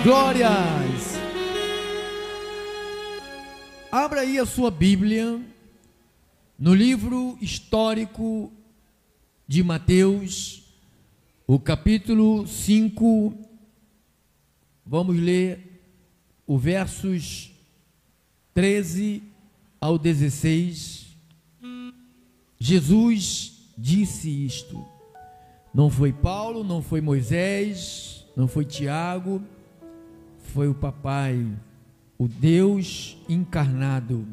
Glórias! Abra aí a sua Bíblia no livro histórico de Mateus, o capítulo 5. Vamos ler os versos 13 ao 16. Jesus disse isto. Não foi Paulo, não foi Moisés, não foi Tiago, foi o papai, o Deus encarnado.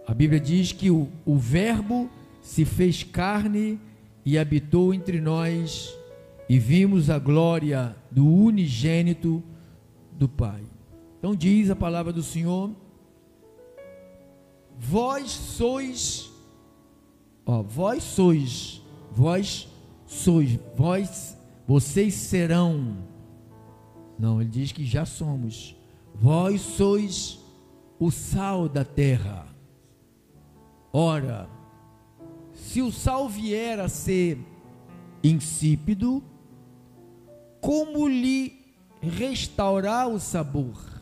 A Bíblia diz que o Verbo se fez carne e habitou entre nós, e vimos a glória do unigênito do Pai. Então diz a palavra do Senhor: vocês serão. Não, ele diz que já somos. Vós sois o sal da terra. Ora, se o sal vier a ser insípido, como lhe restaurar o sabor?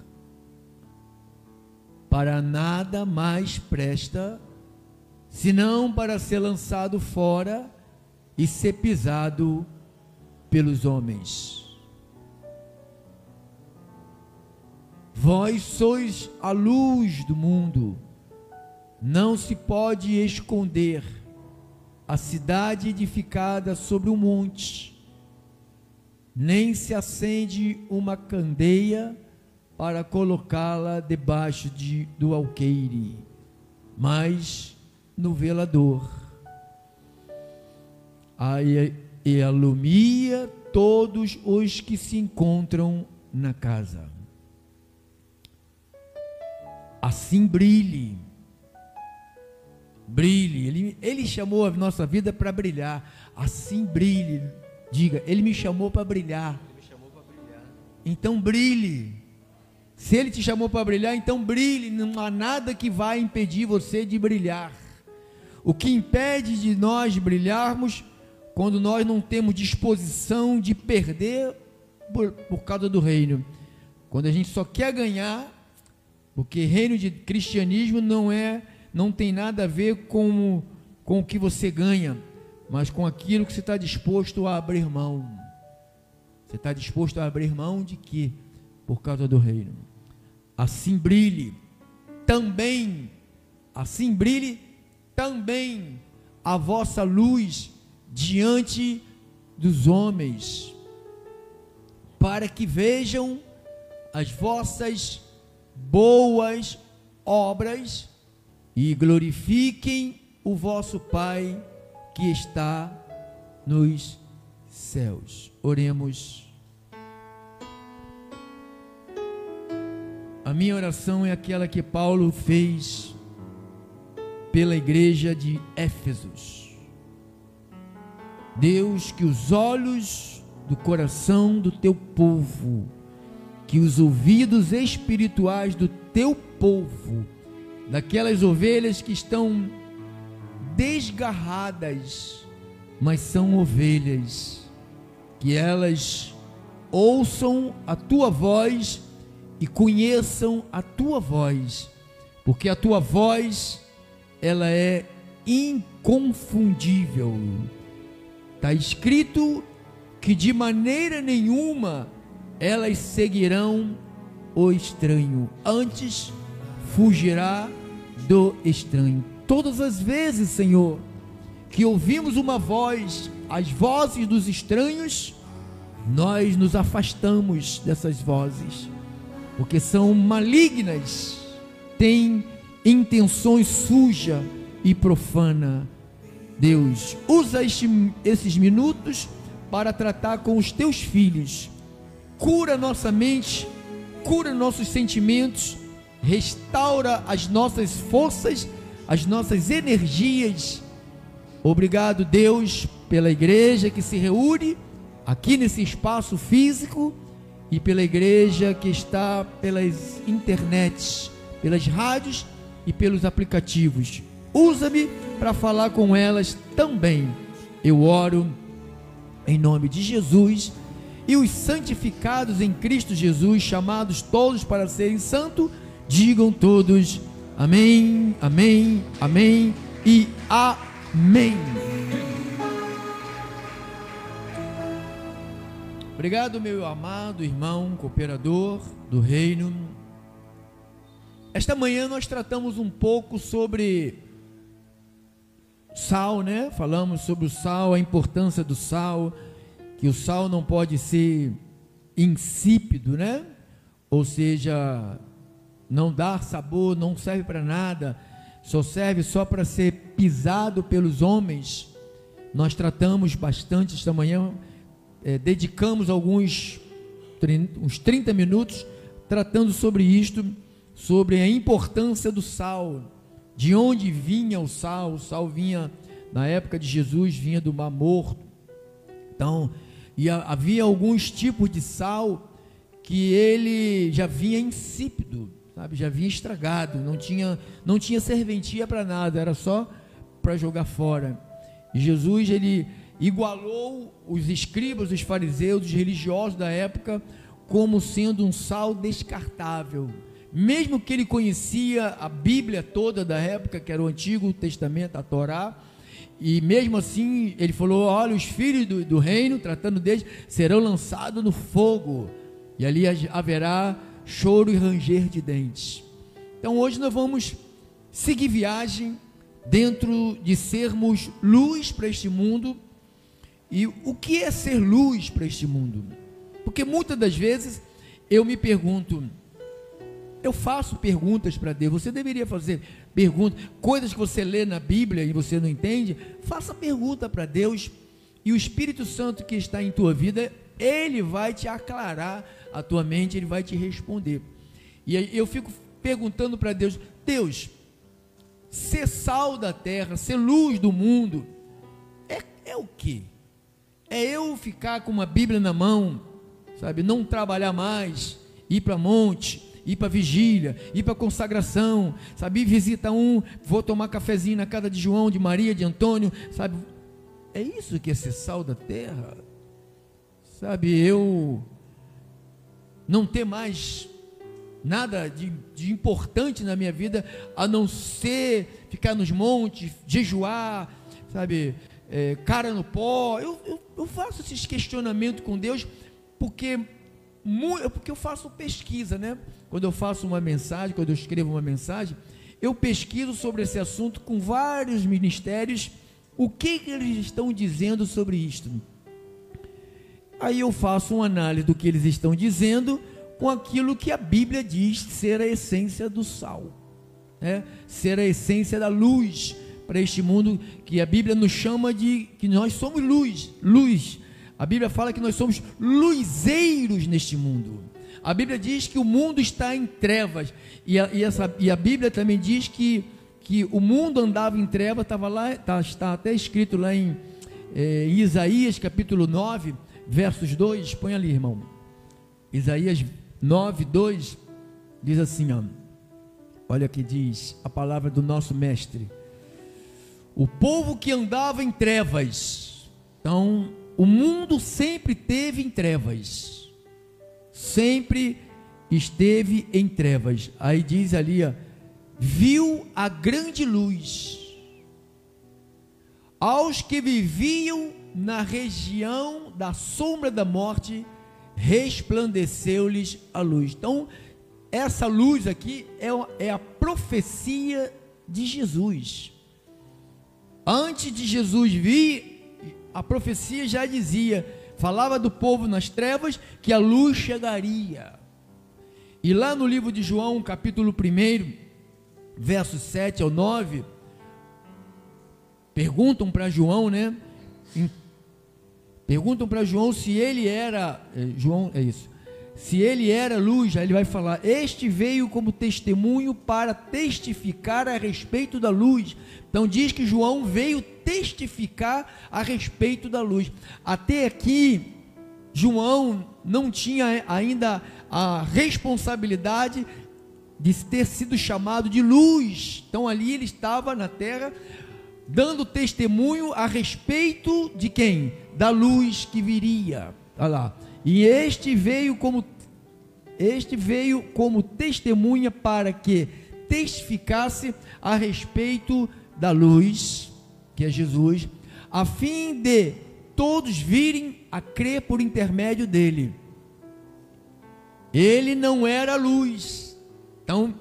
Para nada mais presta, senão para ser lançado fora e ser pisado pelos homens. Vós sois a luz do mundo. Não se pode esconder a cidade edificada sobre um monte, nem se acende uma candeia para colocá-la debaixo do alqueire, mas no velador, e alumia todos os que se encontram na casa. Assim brilhe, ele chamou a nossa vida para brilhar. Assim brilhe, diga, ele me chamou para brilhar. Então brilhe. Se ele te chamou para brilhar, então brilhe. Não há nada que vai impedir você de brilhar. O que impede de nós brilharmos, quando nós não temos disposição de perder por causa do reino, quando a gente só quer ganhar, porque reino de cristianismo não tem nada a ver com o que você ganha, mas com aquilo que você está disposto a abrir mão. Você está disposto a abrir mão de quê? Por causa do reino. Assim brilhe também a vossa luz diante dos homens, para que vejam as vossas boas obras e glorifiquem o vosso Pai que está nos céus. Oremos. A minha oração é aquela que Paulo fez pela igreja de Éfesos. Deus, que os olhos do coração do teu povo, que os ouvidos espirituais do teu povo, daquelas ovelhas que estão desgarradas, mas são ovelhas, que elas ouçam a tua voz e conheçam a tua voz, porque a tua voz, ela é inconfundível. Está escrito que de maneira nenhuma elas seguirão o estranho, antes fugirá do estranho. Todas as vezes, Senhor, que ouvimos uma voz, as vozes dos estranhos, nós nos afastamos dessas vozes, porque são malignas, têm intenções sujas e profanas. Deus, usa esses minutos para tratar com os teus filhos. Cura nossa mente, cura nossos sentimentos, restaura as nossas forças, as nossas energias. Obrigado, Deus, pela igreja que se reúne aqui nesse espaço físico e pela igreja que está pelas internets, pelas rádios e pelos aplicativos. Usa-me para falar com elas também. Eu oro em nome de Jesus e os santificados em Cristo Jesus, chamados todos para serem santos, digam todos amém, amém, amém e amém. Obrigado, meu amado irmão, cooperador do reino. Esta manhã nós tratamos um pouco sobre sal, né? Falamos sobre o sal, a importância do sal, que o sal não pode ser insípido, né? Ou seja, não dá sabor, não serve para nada, só serve só para ser pisado pelos homens. Nós tratamos bastante esta manhã, dedicamos uns 30 minutos tratando sobre isto, sobre a importância do sal, de onde vinha o sal vinha, na época de Jesus, vinha do Mar Morto. Então, havia alguns tipos de sal que ele já vinha insípido, sabe, já vinha estragado, não tinha serventia para nada, era só para jogar fora. E Jesus, ele igualou os escribas, os fariseus, os religiosos da época, como sendo um sal descartável. Mesmo que ele conhecia a Bíblia toda da época, que era o Antigo Testamento, a Torá, e mesmo assim ele falou: olha, os filhos do reino, tratando deles, serão lançados no fogo, e ali haverá choro e ranger de dentes. Então hoje nós vamos seguir viagem dentro de sermos luz para este mundo. E o que é ser luz para este mundo? Porque muitas das vezes eu me pergunto, eu faço perguntas para Deus. Você deveria fazer perguntas, coisas que você lê na Bíblia e você não entende, faça pergunta para Deus, e o Espírito Santo que está em tua vida, ele vai te aclarar a tua mente, ele vai te responder. E aí eu fico perguntando para Deus: Deus, ser sal da terra, ser luz do mundo, é o quê? É eu ficar com uma Bíblia na mão, sabe, não trabalhar mais, ir para monte, ir para vigília, ir para consagração, sabe, visita vou tomar cafezinho na casa de João, de Maria, de Antônio, sabe? É isso que é ser sal da terra, sabe? Eu não ter mais nada de importante na minha vida, a não ser ficar nos montes, jejuar, sabe, cara no pó. Eu faço esses questionamentos com Deus, porque eu faço pesquisa, né? Quando eu faço uma mensagem, quando eu escrevo uma mensagem, eu pesquiso sobre esse assunto com vários ministérios, o que eles estão dizendo sobre isto. Aí eu faço uma análise do que eles estão dizendo com aquilo que a Bíblia diz ser a essência do sal, né? Ser a essência da luz para este mundo, que a Bíblia nos chama de que nós somos luz. A Bíblia fala que nós somos luzeiros neste mundo. A Bíblia diz que o mundo está em trevas, e a Bíblia também diz que o mundo andava em trevas. Está até escrito lá em Isaías capítulo 9, versos 2, põe ali, irmão. Isaías 9, 2, diz assim, ó, olha que diz a palavra do nosso mestre: o povo que andava em trevas. Então, o mundo sempre esteve em trevas, sempre esteve em trevas. Aí diz ali, ó, viu a grande luz. Aos que viviam na região da sombra da morte, resplandeceu-lhes a luz. Então, essa luz aqui é a profecia de Jesus. Antes de Jesus vir, a profecia já dizia, falava do povo nas trevas, que a luz chegaria. E lá no livro de João, capítulo 1, versos 7 ao 9, perguntam para João, né? Perguntam para João se ele era, se ele era luz. Aí ele vai falar: este veio como testemunho para testificar a respeito da luz. Então diz que João veio testificar a respeito da luz. Até aqui, João não tinha ainda a responsabilidade de ter sido chamado de luz. Então ali ele estava na terra, dando testemunho a respeito de quem? Da luz que viria. Olha lá. E este veio como testemunha para que testificasse a respeito da luz, que é Jesus, a fim de todos virem a crer por intermédio dele. Ele não era luz. Então,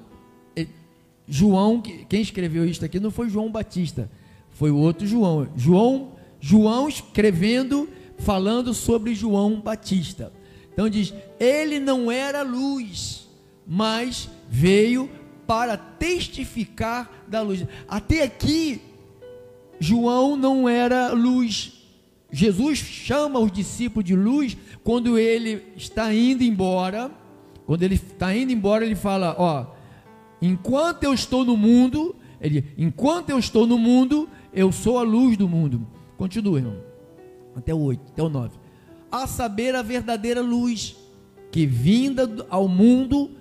João, quem escreveu isso aqui não foi João Batista, foi o outro João. João escrevendo, falando sobre João Batista. Então diz, ele não era luz, mas veio para testificar da luz. Até aqui, João não era luz. Jesus chama os discípulos de luz quando ele está indo embora. Quando ele está indo embora, ele fala, ó, enquanto eu estou no mundo, eu sou a luz do mundo. Continua, irmão, até o 8, até o 9. A saber, a verdadeira luz, que vinda ao mundo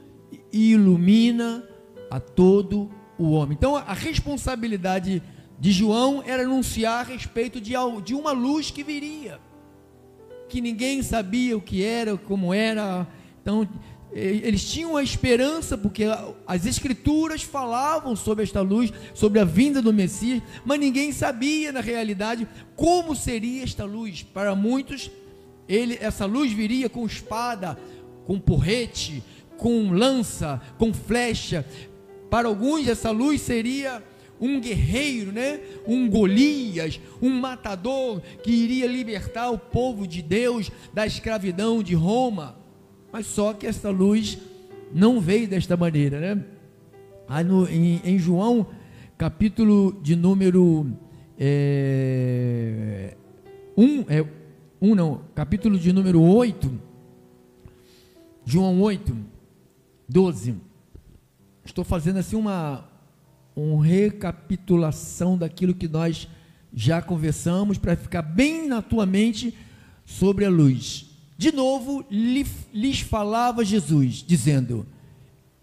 ilumina a todo o homem. Então a responsabilidade de João era anunciar a respeito de uma luz que viria, que ninguém sabia o que era, como era. Então eles tinham a esperança, porque as escrituras falavam sobre esta luz, sobre a vinda do Messias, mas ninguém sabia na realidade como seria esta luz. Para muitos, essa luz viria com espada, com porrete, com lança, com flecha. Para alguns essa luz seria um guerreiro, né? Um Golias, um matador que iria libertar o povo de Deus da escravidão de Roma. Mas só que essa luz não veio desta maneira, né? Em João, capítulo de número capítulo de número 8, João 8, 12, estou fazendo assim uma recapitulação daquilo que nós já conversamos, para ficar bem na tua mente sobre a luz. De novo, lhes falava Jesus, dizendo,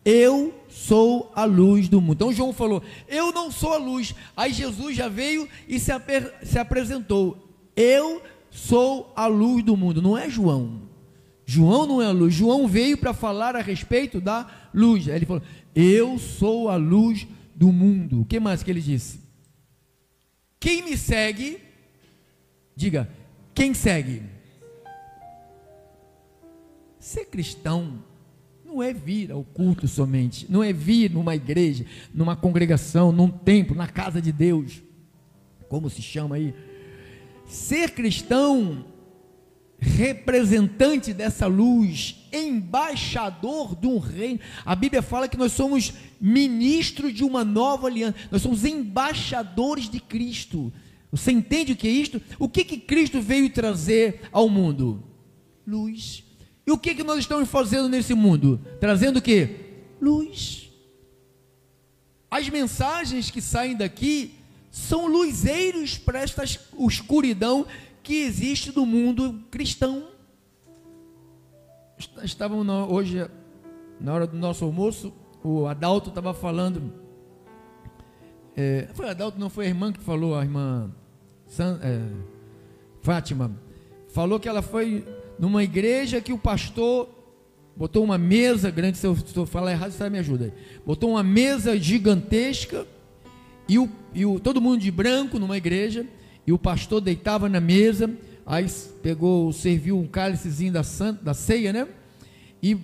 eu sou a luz do mundo. Então João falou, eu não sou a luz. Aí Jesus já veio e se apresentou, eu sou a luz do mundo. Não é João. João não é a luz. João veio para falar a respeito da luz. Aí ele falou, eu sou a luz do mundo. O que mais que ele disse? Quem me segue, diga, quem segue? Ser cristão não é vir ao culto somente, não é vir numa igreja, numa congregação, num templo, na casa de Deus, como se chama aí. Ser cristão, representante dessa luz, embaixador de um reino. A Bíblia fala que nós somos ministros de uma nova aliança, nós somos embaixadores de Cristo. Você entende o que é isto? O que Cristo veio trazer ao mundo? Luz. E o que nós estamos fazendo nesse mundo? Trazendo o que? Luz. As mensagens que saem daqui são luzeiros para esta escuridão que existe do mundo cristão. Estávamos hoje, na hora do nosso almoço, o Adalto estava falando, foi o Adalto, não foi a irmã que falou, a irmã Fátima, falou que ela foi numa igreja que o pastor botou uma mesa grande, se eu falar errado, você me ajuda aí. Botou uma mesa gigantesca e todo mundo de branco numa igreja, e o pastor deitava na mesa, aí serviu um cálicezinho da ceia, né? E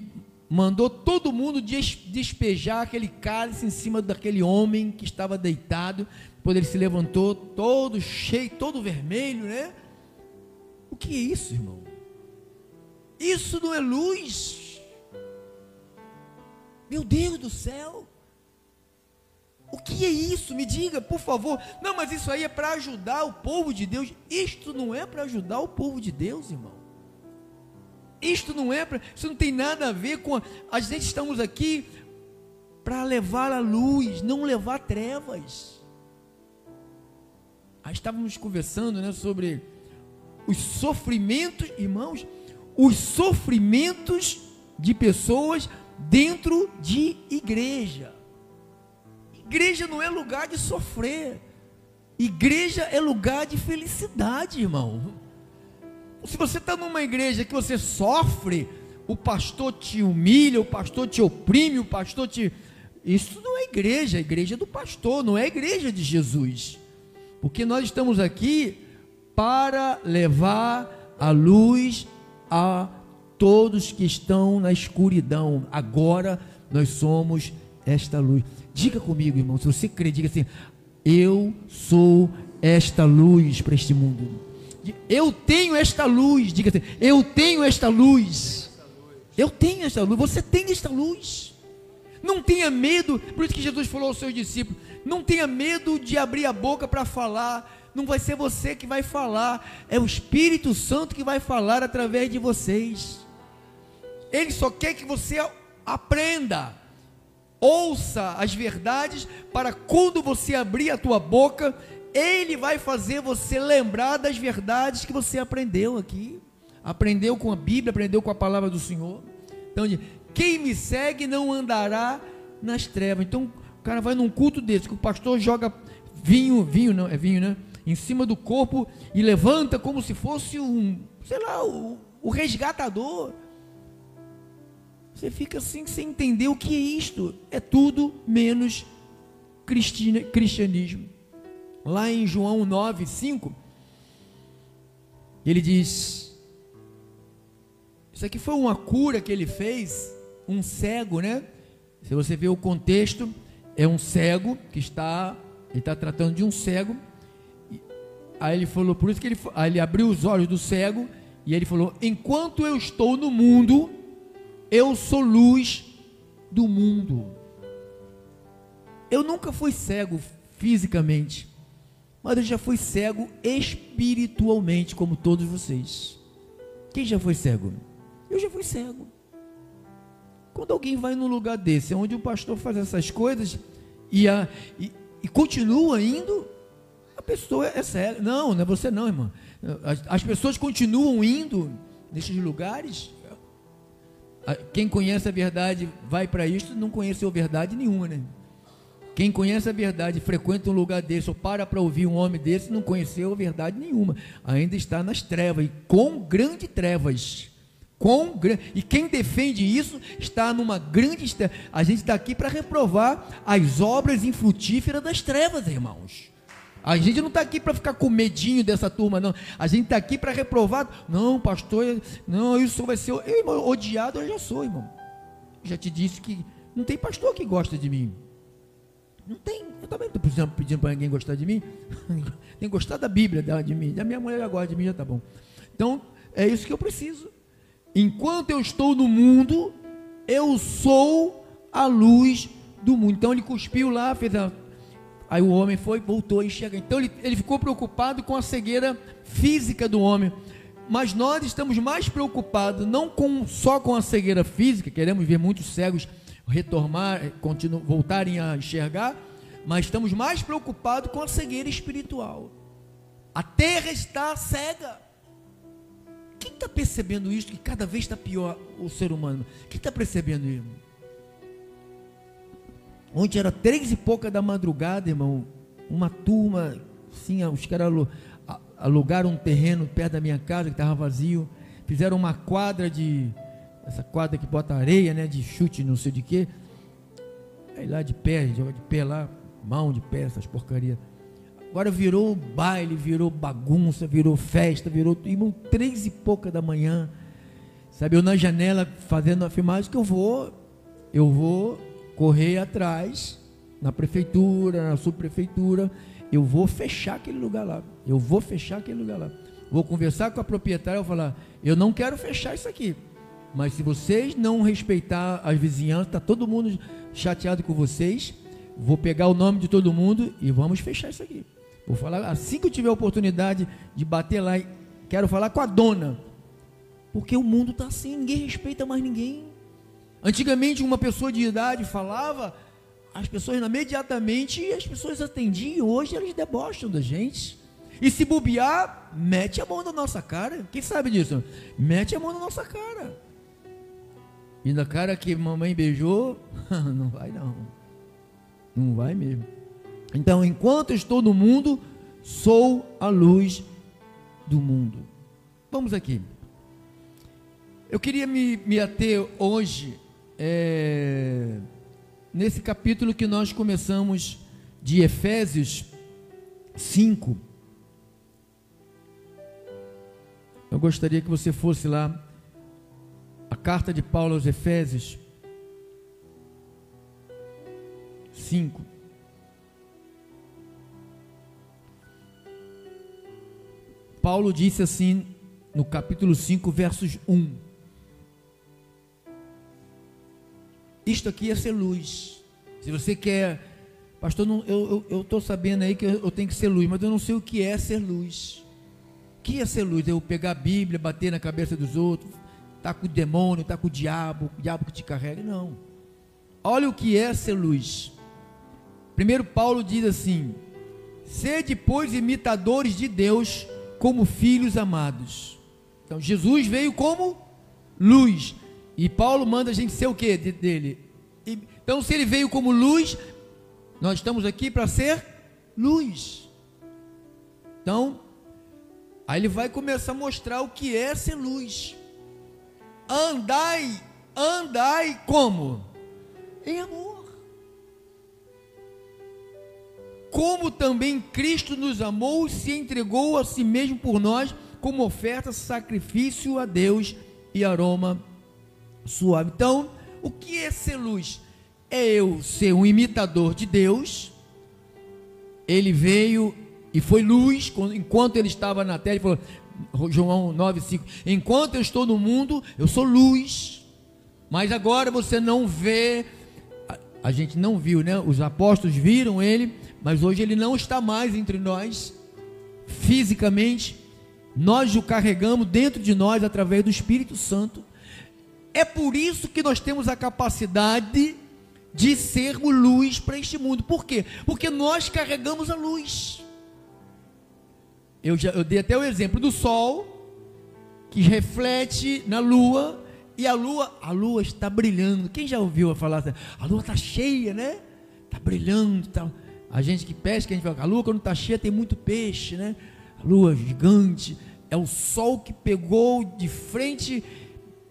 mandou todo mundo despejar aquele cálice em cima daquele homem que estava deitado. Quando ele se levantou, todo cheio, todo vermelho, né? O que é isso, irmão? Isso não é luz? Meu Deus do céu! O que é isso? Me diga, por favor. Não, mas isso aí é para ajudar o povo de Deus. Isto não é para ajudar o povo de Deus, irmão. Isto não tem nada a ver com a gente. Estamos aqui para levar a luz, não levar trevas. Aí estávamos conversando, né, sobre os sofrimentos, irmãos, os sofrimentos de pessoas dentro de igreja. Igreja não é lugar de sofrer, igreja é lugar de felicidade, irmão. Se você está numa igreja que você sofre, o pastor te humilha, o pastor te oprime, o pastor te... Isso não é igreja, a igreja é do pastor, não é a igreja de Jesus. Porque nós estamos aqui para levar a luz a todos que estão na escuridão. Agora nós somos esta luz. Diga comigo, irmão, se você crê, diga assim: eu sou esta luz para este mundo. Eu tenho esta luz. Diga assim: eu tenho esta luz. Eu tenho esta luz. Você tem esta luz. Não tenha medo. Por isso que Jesus falou aos seus discípulos: não tenha medo de abrir a boca para falar. Não vai ser você que vai falar, é o Espírito Santo que vai falar através de vocês. Ele só quer que você aprenda, ouça as verdades, para quando você abrir a tua boca, Ele vai fazer você lembrar das verdades que você aprendeu aqui, aprendeu com a Bíblia, aprendeu com a palavra do Senhor. Então, quem me segue não andará nas trevas. Então, o cara vai num culto desse, que o pastor joga vinho, né? Em cima do corpo e levanta como se fosse o resgatador. Você fica assim sem entender o que é isto. É tudo menos cristianismo. Lá em João 9:5, ele diz: isso aqui foi uma cura que ele fez, um cego, né? Se você ver o contexto, é um cego que ele está tratando de um cego. Aí ele falou, por isso que ele abriu os olhos do cego, e ele falou: enquanto eu estou no mundo, eu sou luz do mundo. Eu nunca fui cego fisicamente, mas eu já fui cego espiritualmente, como todos vocês. Quem já foi cego? Eu já fui cego. Quando alguém vai num lugar desse, onde o pastor faz essas coisas e continua indo, a pessoa é cega. Não é você não, irmão. As pessoas continuam indo nesses lugares. Quem conhece a verdade vai para isto, não conheceu verdade nenhuma, né? Quem conhece a verdade, frequenta um lugar desse, ou para ouvir um homem desse, não conheceu a verdade nenhuma, ainda está nas trevas, e com grandes trevas, e quem defende isso, está numa grande treva. A gente está aqui para reprovar as obras infrutíferas das trevas, irmãos. A gente não está aqui para ficar com medinho dessa turma, não. A gente está aqui para reprovar. Não, pastor, não, isso vai ser... irmão, odiado eu já sou, irmão. Já te disse que não tem pastor que gosta de mim. Não tem. Eu também não estou pedindo para ninguém gostar de mim. Tem que gostar da Bíblia de mim. Da minha mulher gosta de mim, já está bom. Então, é isso que eu preciso. Enquanto eu estou no mundo, eu sou a luz do mundo. Então ele cuspiu lá, fez a... Aí o homem voltou a enxergar. Então ele ficou preocupado com a cegueira física do homem. Mas nós estamos mais preocupados não só com a cegueira física, queremos ver muitos cegos voltarem a enxergar, mas estamos mais preocupados com a cegueira espiritual. A terra está cega. Quem está percebendo isso? Que cada vez está pior o ser humano. Quem está percebendo isso? Ontem era 3 e pouca da madrugada, irmão, uma turma, assim, os caras alugaram um terreno perto da minha casa, que estava vazio, fizeram uma quadra essa quadra que bota areia, né, de chute, não sei de quê, aí lá de pé, joga de pé lá, mão de pé, essas porcarias. Agora virou baile, virou bagunça, virou festa, irmão, 3 e pouca da manhã, sabe, eu na janela fazendo a filmagem, que eu vou correr atrás, na prefeitura, na subprefeitura, eu vou fechar aquele lugar lá, vou conversar com a proprietária, vou falar: eu não quero fechar isso aqui, mas se vocês não respeitar as vizinhanças, está todo mundo chateado com vocês, vou pegar o nome de todo mundo e vamos fechar isso aqui. Vou falar, assim que eu tiver a oportunidade de bater lá, quero falar com a dona, porque o mundo está assim, ninguém respeita mais ninguém. Antigamente uma pessoa de idade falava, as pessoas imediatamente, as pessoas atendiam. Hoje eles debocham da gente, e se bobear, mete a mão na nossa cara. Quem sabe disso? Mete a mão na nossa cara, e na cara que mamãe beijou, não vai não, não vai mesmo. Então, enquanto eu estou no mundo, sou a luz do mundo. Vamos aqui. Eu queria me ater hoje nesse capítulo que nós começamos de Efésios 5. Eu gostaria que você fosse lá, a carta de Paulo aos Efésios 5. Paulo disse assim no capítulo 5, versos 1. Isto aqui é ser luz. Se você quer, pastor, eu estou sabendo aí que eu tenho que ser luz, mas eu não sei o que é ser luz. O que é ser luz? Eu pegar a Bíblia, bater na cabeça dos outros, tá com o demônio, tá com o diabo que te carrega. Não. Olha o que é ser luz. Primeiro Paulo diz assim: sede, pois, imitadores de Deus, como filhos amados. Então Jesus veio como luz, e Paulo manda a gente ser o que dele? Então, se ele veio como luz, nós estamos aqui para ser luz. Então, aí ele vai começar a mostrar o que é ser luz. Andai como? Em amor. Como também Cristo nos amou e se entregou a si mesmo por nós, como oferta, sacrifício a Deus e aroma suave. Então, o que é ser luz? É eu ser um imitador de Deus. Ele veio e foi luz enquanto ele estava na terra. Ele falou, João 9,5: enquanto eu estou no mundo, eu sou luz, mas agora você não vê. A gente não viu, né? Os apóstolos viram ele, mas hoje ele não está mais entre nós fisicamente. Nós o carregamos dentro de nós através do Espírito Santo. É por isso que nós temos a capacidade de sermos luz para este mundo. Por quê? Porque nós carregamos a luz. Eu dei até o exemplo do sol, que reflete na lua, e a lua está brilhando. Quem já ouviu falar assim? A lua está cheia, né? Está brilhando, tá. A gente que pesca, a gente fala, a lua quando está cheia tem muito peixe, né? A lua gigante, é o sol que pegou de frente,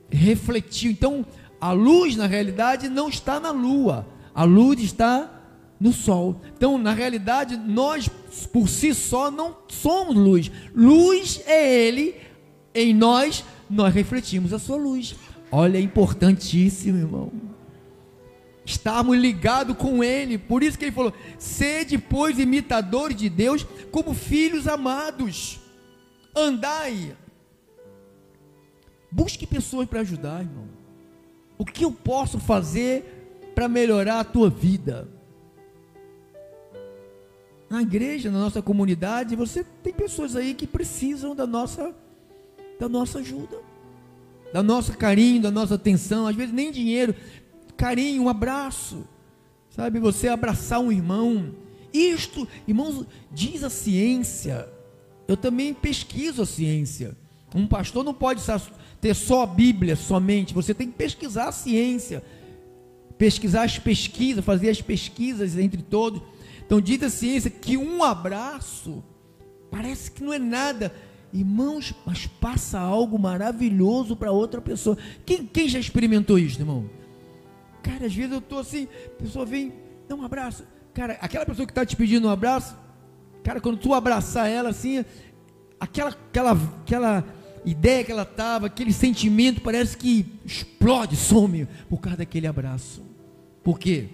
refletiu. Então, a luz na realidade não está na lua, a luz está no sol. Então, na realidade, nós por si só não somos luz. Luz é Ele, em nós refletimos a sua luz. Olha, é importantíssimo, irmão, estarmos ligados com Ele. Por isso que Ele falou: sede, pois, imitadores de Deus, como filhos amados. Andai. Busque pessoas para ajudar, irmão. O que eu posso fazer para melhorar a tua vida? Na igreja, na nossa comunidade, você tem pessoas aí que precisam da nossa ajuda, da nosso carinho, da nossa atenção. Às vezes nem dinheiro, carinho, um abraço, sabe? Você abraçar um irmão. Isto, irmãos, diz a ciência. Eu também pesquiso a ciência. Um pastor não pode ter só a Bíblia somente. Você tem que pesquisar a ciência, pesquisar as pesquisas, fazer as pesquisas entre todos. Então diz a ciência que um abraço parece que não é nada, irmãos, mas passa algo maravilhoso para outra pessoa. Quem já experimentou isso, irmão? Cara, às vezes eu estou assim, a pessoa vem, dá um abraço. Cara, aquela pessoa que está te pedindo um abraço, cara, quando tu abraçar ela assim, aquela ideia que ela estava, aquele sentimento parece que explode, some por causa daquele abraço. Por quê?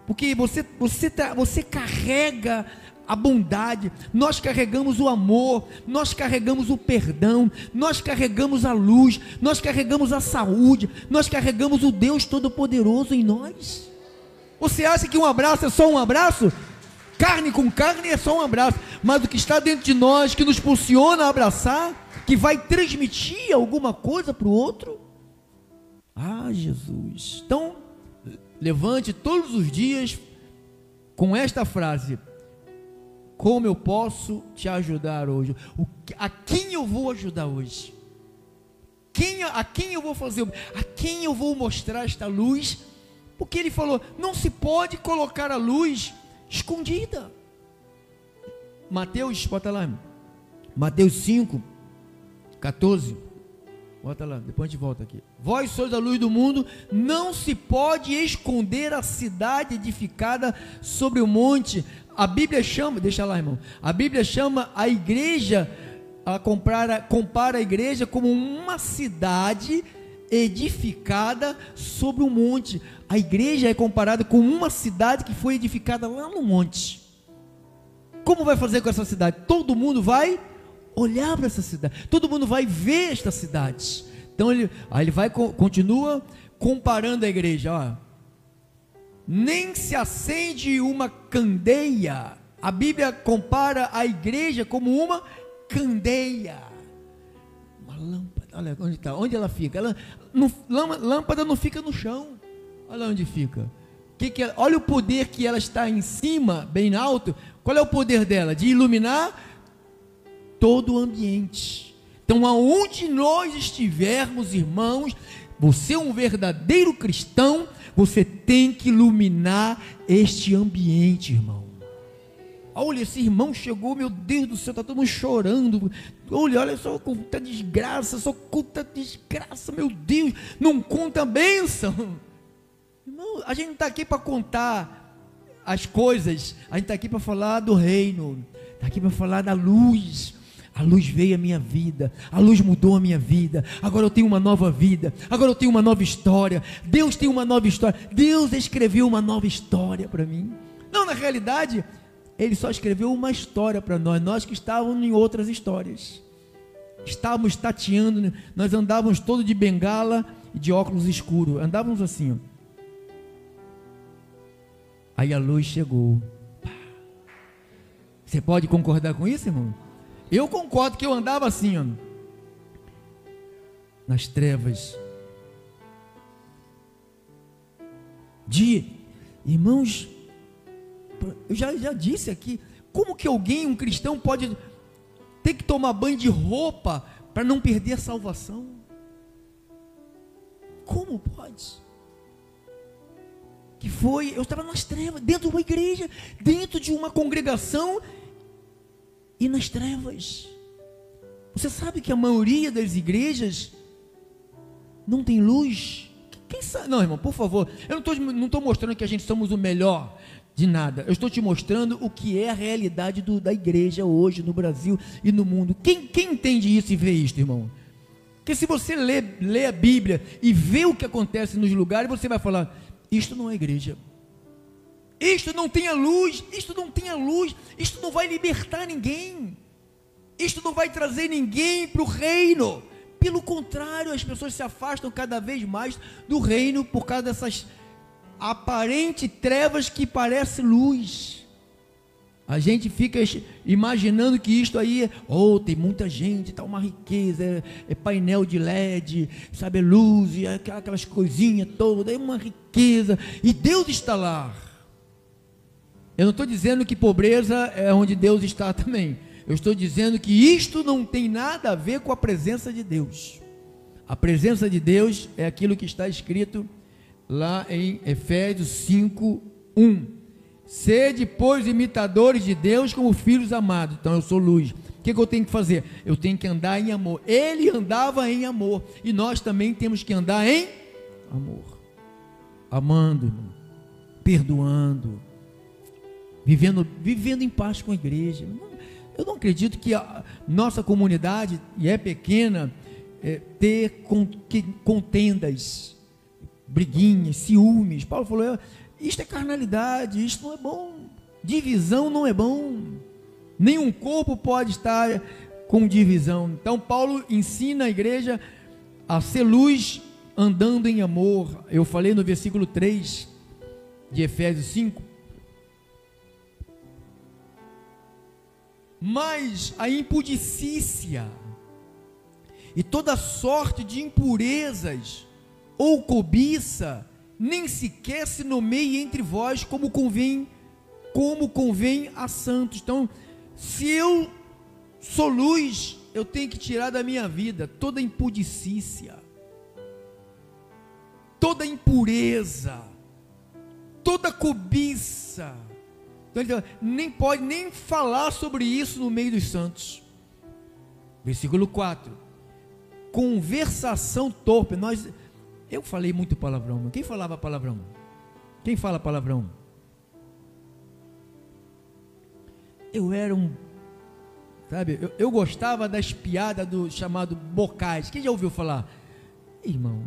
Porque você carrega a bondade, nós carregamos o amor, nós carregamos o perdão, nós carregamos a luz, nós carregamos a saúde, nós carregamos o Deus Todo-Poderoso em nós. Você acha que um abraço é só um abraço? Carne com carne é só um abraço, mas o que está dentro de nós, que nos impulsiona a abraçar, que vai transmitir alguma coisa para o outro. Ah, Jesus! Então, levante todos os dias com esta frase: como eu posso te ajudar hoje? A quem eu vou ajudar hoje? A quem eu vou fazer? A quem eu vou mostrar esta luz? Porque ele falou, não se pode colocar a luz escondida. Mateus, bota lá, Mateus 5, 14. Bota lá, depois a gente volta aqui. Vós sois a luz do mundo, não se pode esconder a cidade edificada sobre o monte. A Bíblia chama, deixa lá, irmão. A Bíblia chama a igreja, compara a igreja como uma cidade edificada sobre um monte. A igreja é comparada com uma cidade que foi edificada lá no monte. Como vai fazer com essa cidade? Todo mundo vai olhar para essa cidade, todo mundo vai ver esta cidade. Então continua comparando a igreja, ó. Nem se acende uma candeia. A Bíblia compara a igreja como uma candeia, uma lâmpada. Olha onde está, onde ela fica. Lâmpada não fica no chão. Olha onde fica. Olha o poder que ela está em cima, bem alto. Qual é o poder dela? De iluminar todo o ambiente. Então, aonde nós estivermos, irmãos, você é um verdadeiro cristão, você tem que iluminar este ambiente, irmão. Olha, esse irmão chegou, meu Deus do céu, está todo mundo chorando. Olha só quanta desgraça, meu Deus, não conta a bênção. Irmão, a gente não está aqui para contar as coisas, a gente está aqui para falar do reino, está aqui para falar da luz. A luz veio à minha vida, a luz mudou a minha vida, agora eu tenho uma nova vida, agora eu tenho uma nova história. Deus tem uma nova história, Deus escreveu uma nova história para mim. Não, na realidade, Ele só escreveu uma história para nós que estávamos em outras histórias, estávamos tateando, nós andávamos todos de bengala e de óculos escuros, andávamos assim, ó. Aí a luz chegou. Você pode concordar com isso, irmão? Eu concordo que eu andava assim, ó, nas trevas. Irmãos, eu já disse aqui, como que um cristão pode ter que tomar banho de roupa para não perder a salvação? Como pode? Eu estava nas trevas, dentro de uma igreja, dentro de uma congregação, e nas trevas. Você sabe que a maioria das igrejas não tem luz? Quem sabe? Não, irmão, por favor, eu não estou mostrando que a gente somos o melhor de nada. Eu estou te mostrando o que é a realidade da igreja hoje no Brasil e no mundo. Quem entende isso e vê isso, irmão? Porque se você lê a Bíblia e vê o que acontece nos lugares, você vai falar: isto não é igreja. Isto não tem a luz, isto não vai libertar ninguém, isto não vai trazer ninguém para o reino. Pelo contrário, as pessoas se afastam cada vez mais do reino por causa dessas aparentes trevas que parecem luz. A gente fica imaginando que isto aí tem muita gente, está uma riqueza, é painel de LED, sabe, é luz, e aquelas coisinhas todas, é uma riqueza, e Deus está lá. Eu não estou dizendo que pobreza é onde Deus está também. Eu estou dizendo que isto não tem nada a ver com a presença de Deus. A presença de Deus é aquilo que está escrito lá em Efésios 5:1. Sede, pois, imitadores de Deus como filhos amados. Então eu sou luz. O que eu tenho que fazer? Eu tenho que andar em amor. Ele andava em amor, e nós também temos que andar em amor, amando, perdoando, vivendo em paz com a igreja. Eu não acredito que a nossa comunidade, e é pequena, ter contendas, briguinhas, ciúmes. Paulo falou: isto é carnalidade, isto não é bom, divisão não é bom, nenhum corpo pode estar com divisão. Então Paulo ensina a igreja a ser luz andando em amor. Eu falei no versículo 3 de Efésios 5, mas a impudicícia e toda sorte de impurezas ou cobiça nem sequer se nomeie entre vós como convém a santos. Então, se eu sou luz, eu tenho que tirar da minha vida toda impudicícia, toda impureza, toda cobiça. Então ele nem pode nem falar sobre isso no meio dos santos. Versículo 4: conversação torpe. Eu falei muito palavrão. Quem falava palavrão? Quem fala palavrão? Eu era sabe, eu gostava das piadas do chamado bocais. Quem já ouviu falar? Irmão,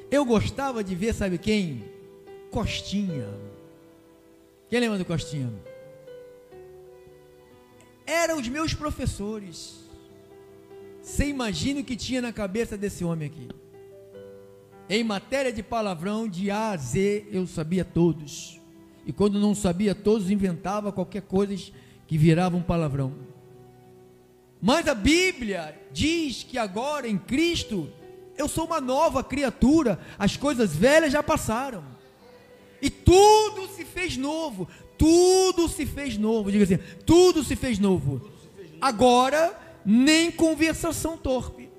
eu gostava de ver, sabe quem? Costinha. Quem lembra do Costinha? Eram os meus professores. Você imagina o que tinha na cabeça desse homem aqui? Em matéria de palavrão, de A a Z, eu sabia todos. E quando não sabia todos, inventava qualquer coisa que virava um palavrão. Mas a Bíblia diz que agora em Cristo, eu sou uma nova criatura, as coisas velhas já passaram, e tudo se fez novo, tudo se fez novo, diga assim, tudo se fez novo, agora nem conversação torpe.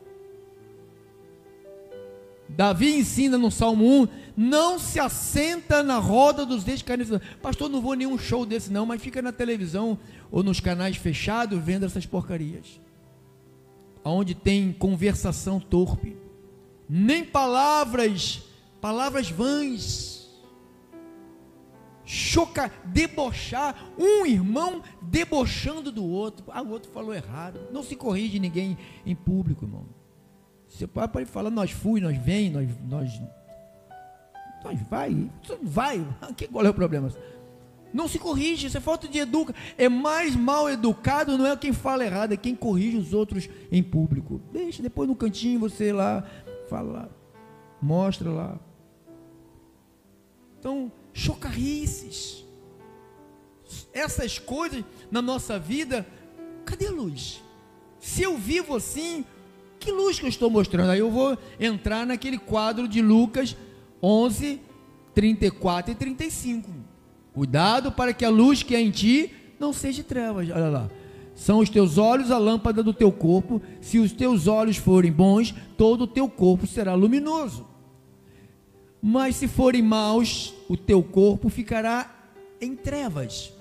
Davi ensina no Salmo 1, não se assenta na roda dos escarnecedores. Pastor, não vou a nenhum show desse não, mas fica na televisão ou nos canais fechados vendo essas porcarias, onde tem conversação torpe, nem palavras vãs, debochar, um irmão debochando do outro, o outro falou errado, não se corrige ninguém em público, irmão. Seu pai pode falar, nós vem, nós vai, qual é o problema? Não se corrige, isso é falta de educação. É mais mal educado, não é quem fala errado, é quem corrige os outros em público. Deixa, depois no cantinho você lá, fala, mostra lá. Então, chocarrices, essas coisas na nossa vida, cadê a luz? Se eu vivo assim, que luz que eu estou mostrando? Aí eu vou entrar naquele quadro de Lucas 11, 34 e 35. Cuidado para que a luz que é em ti não seja trevas. Olha lá, são os teus olhos a lâmpada do teu corpo. Se os teus olhos forem bons, todo o teu corpo será luminoso. Mas se forem maus, o teu corpo ficará em trevas.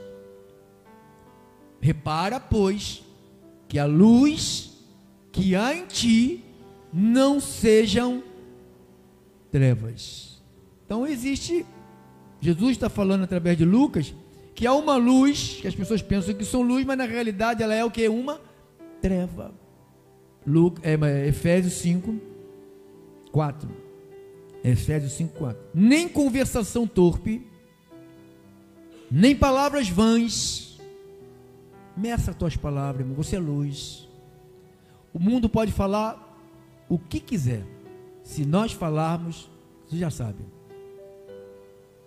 Repara, pois, que a luz que há em ti não sejam trevas. Então existe, Jesus está falando através de Lucas, que há uma luz, que as pessoas pensam que são luz, mas na realidade ela é o que? Uma treva. Efésios 5, 4. Efésios 5, 4. Nem conversação torpe, nem palavras vãs. Meça as tuas palavras, irmão, você é luz. O mundo pode falar o que quiser. Se nós falarmos, você já sabe.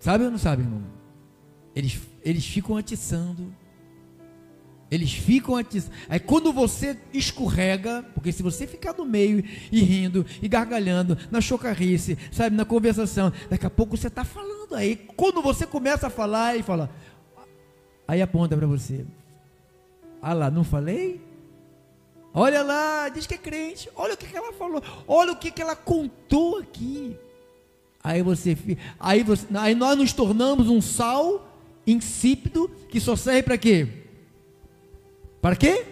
Sabe ou não sabe, irmão? Eles ficam atiçando. Aí quando você escorrega, porque se você ficar no meio e rindo e gargalhando, na chocarrice, sabe, na conversação, daqui a pouco você está falando. Aí quando você começa a falar, ele fala, aí aponta para você. Ah lá, não falei? Olha lá, diz que é crente, olha o que ela falou, olha o que ela contou aqui. Aí nós nos tornamos um sal insípido que só serve para quê? Para quê?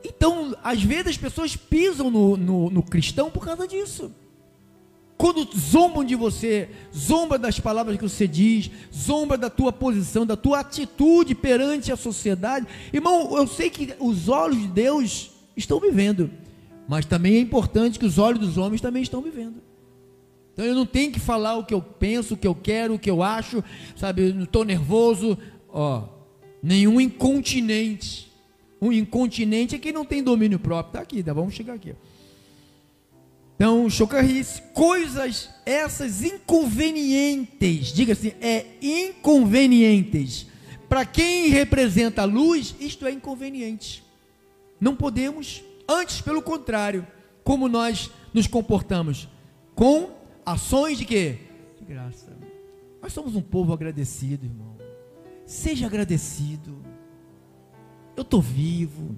Então, às vezes as pessoas pisam no cristão por causa disso. Quando zombam de você, zomba das palavras que você diz, zomba da tua posição, da tua atitude perante a sociedade. Irmão, eu sei que os olhos de Deus estão me vendo, mas também é importante que os olhos dos homens também estão me vendo. Então eu não tenho que falar o que eu penso, o que eu quero, o que eu acho, sabe, eu não estou nervoso, nenhum incontinente. Um incontinente é quem não tem domínio próprio. Está aqui, vamos chegar aqui. Então, chocarrice, coisas essas inconvenientes, diga assim, inconvenientes. Para quem representa a luz, isto é inconveniente. Não podemos, antes pelo contrário, como nós nos comportamos? Com ações de quê? De graça. Nós somos um povo agradecido, irmão. Seja agradecido. Eu estou vivo.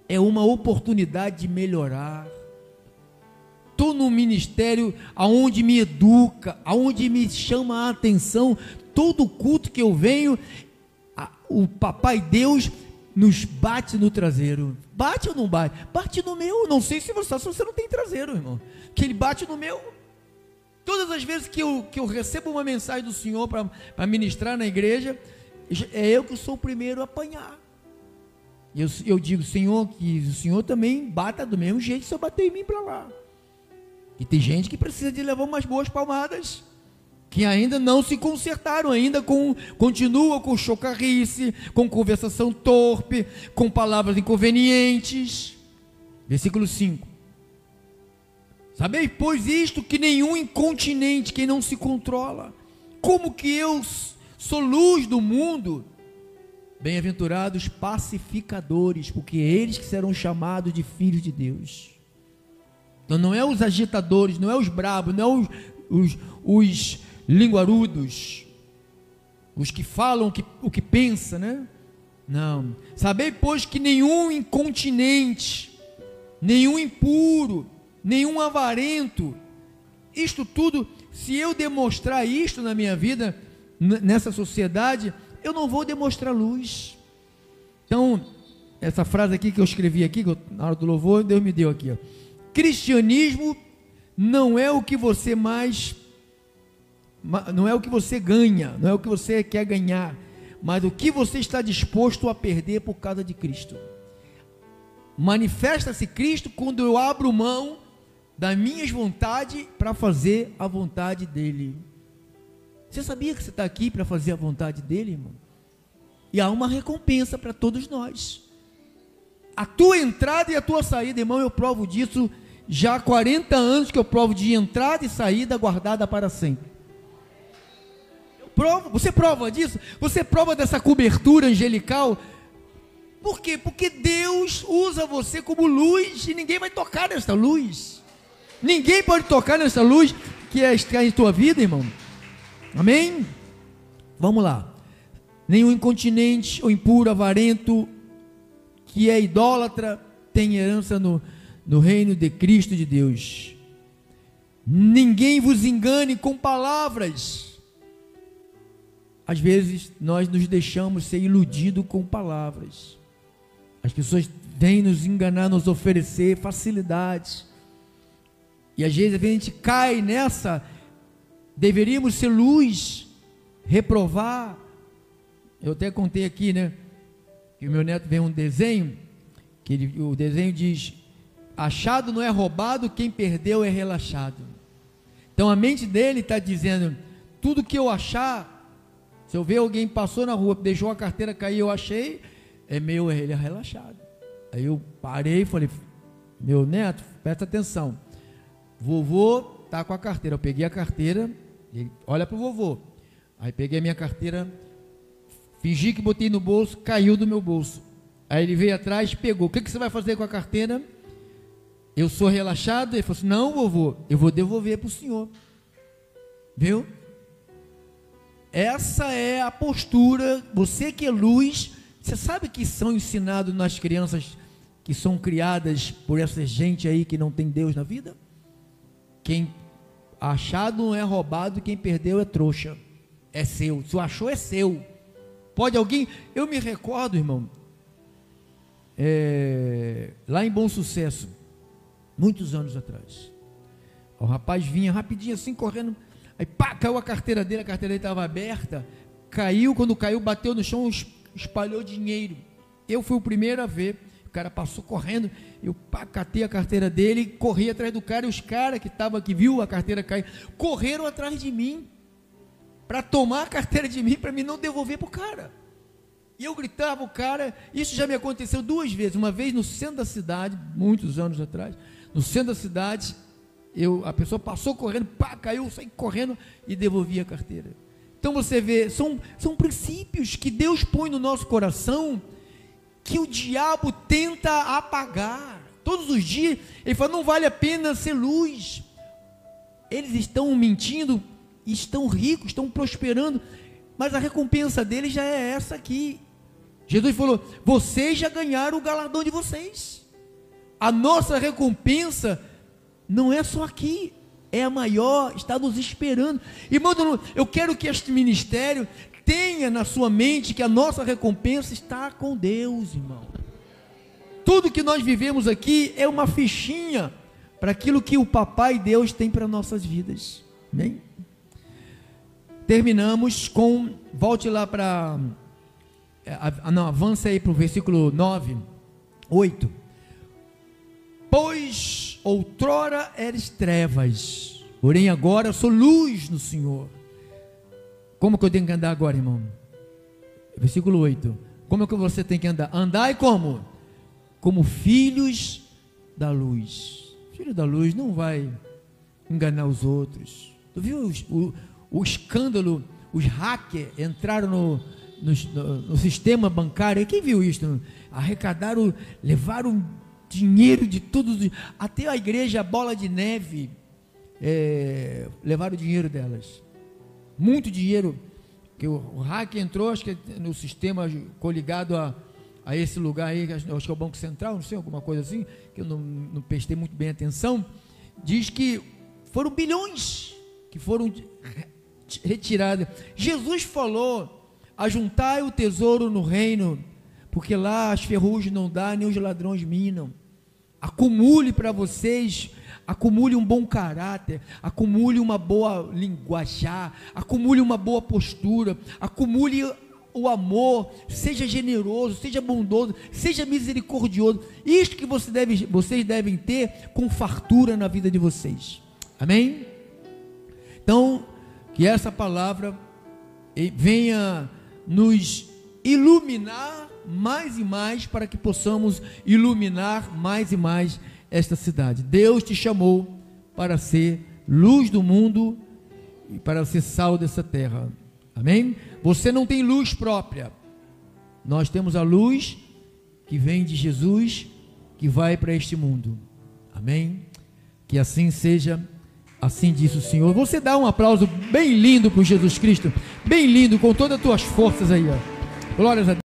É uma oportunidade de melhorar. Estou num ministério aonde me educa, aonde me chama a atenção. Todo culto que eu venho, o Papai Deus nos bate no traseiro. Bate ou não bate? Bate no meu. Não sei se você não tem traseiro, irmão. Que ele bate no meu. Todas as vezes que eu recebo uma mensagem do Senhor para ministrar na igreja, é eu que sou o primeiro a apanhar. Eu digo, Senhor, que o Senhor também bata do mesmo jeito se eu bater em mim para lá. E tem gente que precisa de levar umas boas palmadas, que ainda não se consertaram, ainda continua com chocarrice, com conversação torpe, com palavras inconvenientes. Versículo 5. Sabei, pois, isto, que nenhum incontinente, quem não se controla, como que eu sou luz do mundo, bem-aventurados pacificadores, porque eles que serão chamados de filhos de Deus. Então não é os agitadores, não é os brabos, não é os linguarudos, os que falam o que pensa, né? Não. Sabei, pois, que nenhum incontinente, nenhum impuro, nenhum avarento, isto tudo, se eu demonstrar isto na minha vida, nessa sociedade, eu não vou demonstrar luz. Então, essa frase aqui que eu escrevi aqui, na hora do louvor, Deus me deu aqui, ó. Cristianismo não é o que você não é o que você ganha, não é o que você quer ganhar, mas o que você está disposto a perder por causa de Cristo. Manifesta-se Cristo quando eu abro mão das minhas vontades para fazer a vontade dele. Você sabia que você está aqui para fazer a vontade dele, irmão? E há uma recompensa para todos nós. A tua entrada e a tua saída, irmão, eu provo disso já há 40 anos que eu provo de entrada e saída guardada para sempre. Eu provo, você prova disso? Você prova dessa cobertura angelical? Por quê? Porque Deus usa você como luz e ninguém vai tocar nessa luz. Ninguém pode tocar nessa luz que está em tua vida, irmão. Amém? Vamos lá. Nenhum incontinente ou impuro, avarento, que é idólatra, tem herança no reino de Cristo de Deus. Ninguém vos engane com palavras. Às vezes nós nos deixamos ser iludidos com palavras. As pessoas vêm nos enganar, nos oferecer facilidades. E às vezes a gente cai nessa. Deveríamos ser luz, reprovar. Eu até contei aqui, né? Que o meu neto vê um desenho, o desenho diz: achado não é roubado, quem perdeu é relaxado. Então a mente dele está dizendo: tudo que eu achar, se eu ver alguém passou na rua, deixou a carteira cair, eu achei, é meu, ele é relaxado. Aí eu parei e falei: meu neto, presta atenção, vovô está com a carteira. Eu peguei a carteira, ele olha para o vovô. Aí peguei a minha carteira, fingi que botei no bolso, caiu do meu bolso. Aí ele veio atrás, pegou. O que você vai fazer com a carteira? Eu sou relaxado? Ele falou assim: não, vovô, eu vou devolver para o senhor. Viu? Essa é a postura. Você que é luz, você sabe que são ensinados nas crianças que são criadas por essa gente aí que não tem Deus na vida? Quem achado não é roubado, quem perdeu é trouxa. É seu. Se o achou, é seu. Pode alguém... Eu me recordo, irmão, lá em Bom Sucesso, muitos anos atrás, o rapaz vinha rapidinho assim, correndo, aí pá, caiu a carteira dele estava aberta, caiu, quando caiu, bateu no chão, espalhou dinheiro. Eu fui o primeiro a ver. O cara passou correndo, eu catei a carteira dele, corri atrás do cara, e os caras que viu a carteira cair, correram atrás de mim, para tomar a carteira de mim, para mim não devolver para o cara. E eu gritava o cara. Isso já me aconteceu 2 vezes, uma vez no centro da cidade, muitos anos atrás, no centro da cidade, a pessoa passou correndo, pá, caiu, eu saí correndo e devolvi a carteira. Então você vê, são princípios que Deus põe no nosso coração, que o diabo tenta apagar. Todos os dias ele fala: não vale a pena ser luz. Eles estão mentindo, estão ricos, estão prosperando, mas a recompensa deles já é essa aqui. Jesus falou: vocês já ganharam o galardão de vocês. A nossa recompensa não é só aqui, é a maior, está nos esperando. Irmão, eu quero que este ministério tenha na sua mente que a nossa recompensa está com Deus, irmão. Tudo que nós vivemos aqui é uma fichinha para aquilo que o Papai Deus tem para nossas vidas. Amém? Terminamos com, volte lá para, não, avança aí para o versículo 9, 8. Pois outrora eres trevas, porém agora sou luz no Senhor. Como que eu tenho que andar agora, irmão? Versículo 8. Como é que você tem que andar? Andai como? Como filhos da luz. Filho da luz não vai enganar os outros. Tu viu o escândalo? Os hackers entraram no sistema bancário. Quem viu isso? Arrecadaram, levaram dinheiro de todos, até a igreja Bola de Neve, levaram o dinheiro delas. Muito dinheiro, que o hacker entrou, acho que no sistema coligado a esse lugar aí, acho que é o Banco Central, não sei, alguma coisa assim, que eu não prestei muito bem atenção. Diz que foram bilhões que foram retirados. Jesus falou: ajuntai o tesouro no reino, porque lá as ferrugem não dá, nem os ladrões minam. Acumule para vocês, acumule um bom caráter, acumule uma boa linguajar, acumule uma boa postura, acumule o amor, seja generoso, seja bondoso, seja misericordioso. Isto que vocês devem ter com fartura na vida de vocês. Amém? Então, que essa palavra venha nos iluminar mais e mais, para que possamos iluminar mais e mais esta cidade. Deus te chamou para ser luz do mundo e para ser sal dessa terra. Amém? Você não tem luz própria. Nós temos a luz que vem de Jesus, que vai para este mundo. Amém? Que assim seja. Assim disse o Senhor. Você dá um aplauso bem lindo para Jesus Cristo, bem lindo, com todas as tuas forças aí, ó. Glórias a Deus.